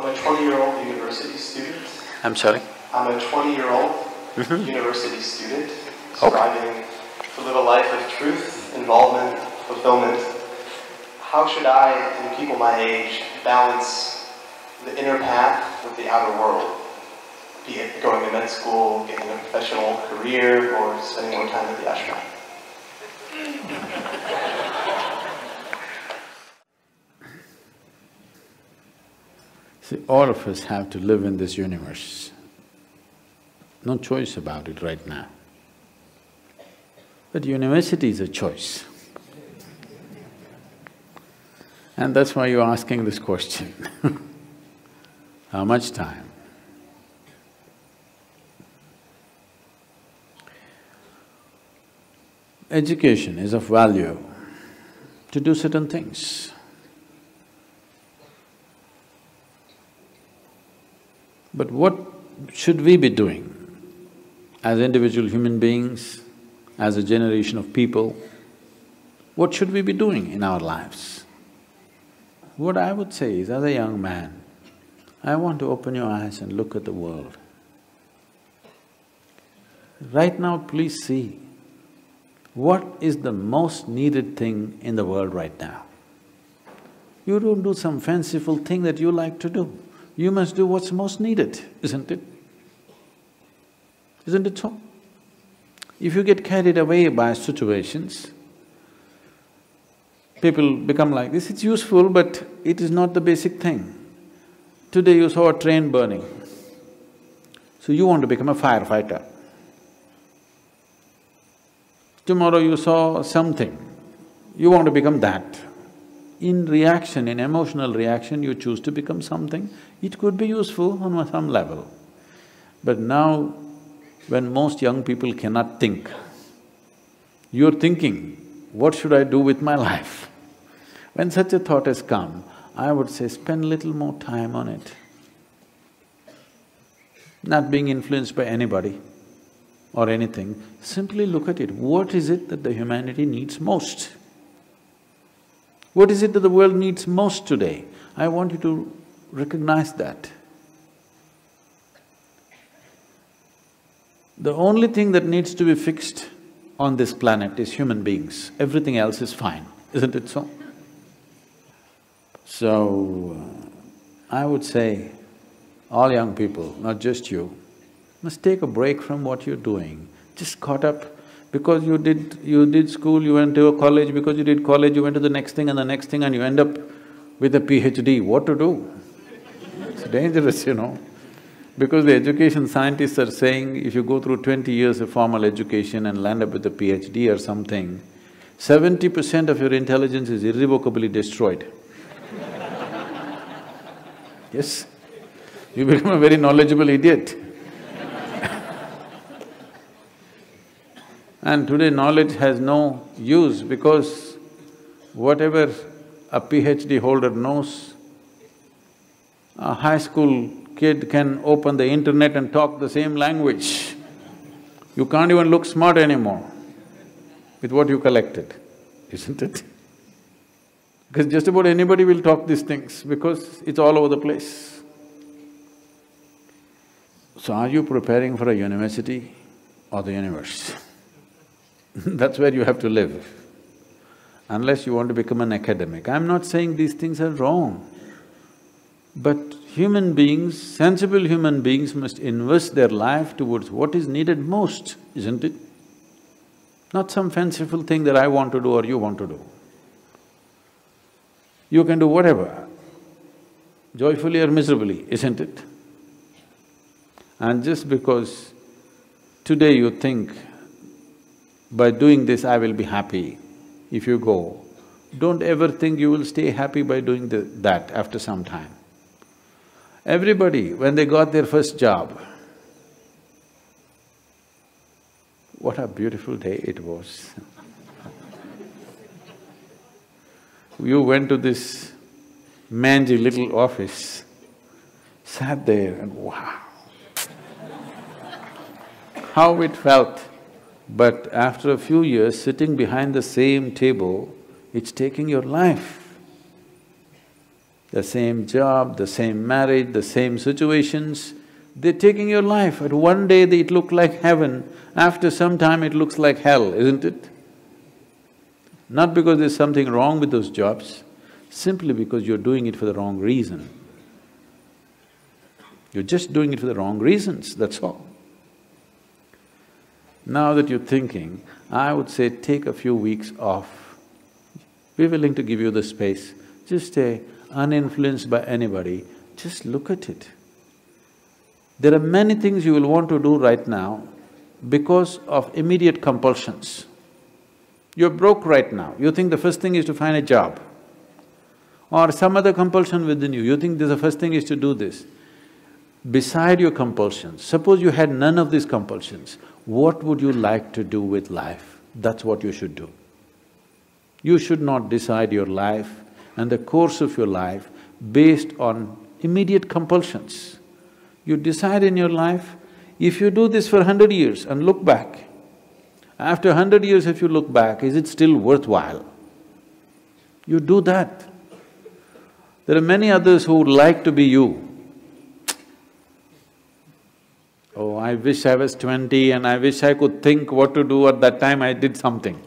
I'm a 20-year-old university student. I'm sorry? I'm a 20-year-old university student striving to live a life of truth, involvement, fulfillment. How should I and people my age balance the inner path with the outer world? Be it going to med school, getting a professional career, or spending more time at the ashram. See, all of us have to live in this universe. No choice about it right now. But university is a choice. And that's why you're asking this question. How much time? Education is of value to do certain things. But what should we be doing as individual human beings, as a generation of people? What should we be doing in our lives? What I would say is, as a young man, I want to open your eyes and look at the world. Right now, please see, what is the most needed thing in the world right now? You don't do some fanciful thing that you like to do. You must do what's most needed, isn't it? Isn't it so? If you get carried away by situations, people become like this, it's useful but it is not the basic thing. Today you saw a train burning, so you want to become a firefighter. Tomorrow you saw something, you want to become that. In reaction, in emotional reaction, you choose to become something. It could be useful on some level. But now, when most young people cannot think, you're thinking, what should I do with my life? When such a thought has come, I would say spend little more time on it. Not being influenced by anybody or anything, simply look at it. What is it that the humanity needs most? What is it that the world needs most today? I want you to recognize that. The only thing that needs to be fixed on this planet is human beings. Everything else is fine, isn't it so? So, I would say, all young people, not just you, must take a break from what you're doing. Just caught up because you did school, you went to a college, because you did college, you went to the next thing and the next thing and you end up with a PhD. What to do? It's dangerous, you know. Because the education scientists are saying if you go through 20 years of formal education and land up with a PhD or something, 70% of your intelligence is irrevocably destroyed. Yes, you become a very knowledgeable idiot. And today knowledge has no use because whatever a PhD holder knows, a high school kid can open the internet and talk the same language. You can't even look smart anymore with what you collected, isn't it? Because just about anybody will talk these things because it's all over the place. So are you preparing for a university or the universe? That's where you have to live, unless you want to become an academic. I'm not saying these things are wrong, but human beings, sensible human beings must invest their life towards what is needed most, isn't it? Not some fanciful thing that I want to do or you want to do. You can do whatever, joyfully or miserably, isn't it? And just because today you think, by doing this I will be happy, if you go, don't ever think you will stay happy by doing that after some time. Everybody, when they got their first job, what a beautiful day it was. You went to this mangy little office, sat there and wow, how it felt. But after a few years, sitting behind the same table, it's taking your life. the same job, the same marriage, the same situations, they're taking your life. At one day it looked like heaven, after some time it looks like hell, isn't it? Not because there's something wrong with those jobs, simply because you're doing it for the wrong reason. You're just doing it for the wrong reasons, that's all. Now that you're thinking, I would say take a few weeks off. We're willing to give you the space. Just stay uninfluenced by anybody, just look at it. There are many things you will want to do right now because of immediate compulsions. You're broke right now, you think the first thing is to find a job. Or some other compulsion within you, you think the first thing is to do this. Beside your compulsions, suppose you had none of these compulsions, what would you like to do with life? That's what you should do. You should not decide your life and the course of your life based on immediate compulsions. You decide in your life, if you do this for 100 years and look back, after 100 years if you look back, is it still worthwhile? You do that. There are many others who would like to be you. Oh, I wish I was 20 and I wish I could think what to do at that time I did something.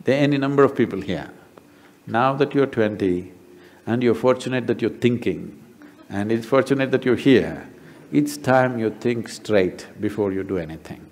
There are any number of people here. Now that you're 20 and you're fortunate that you're thinking and it's fortunate that you're here, it's time you think straight before you do anything.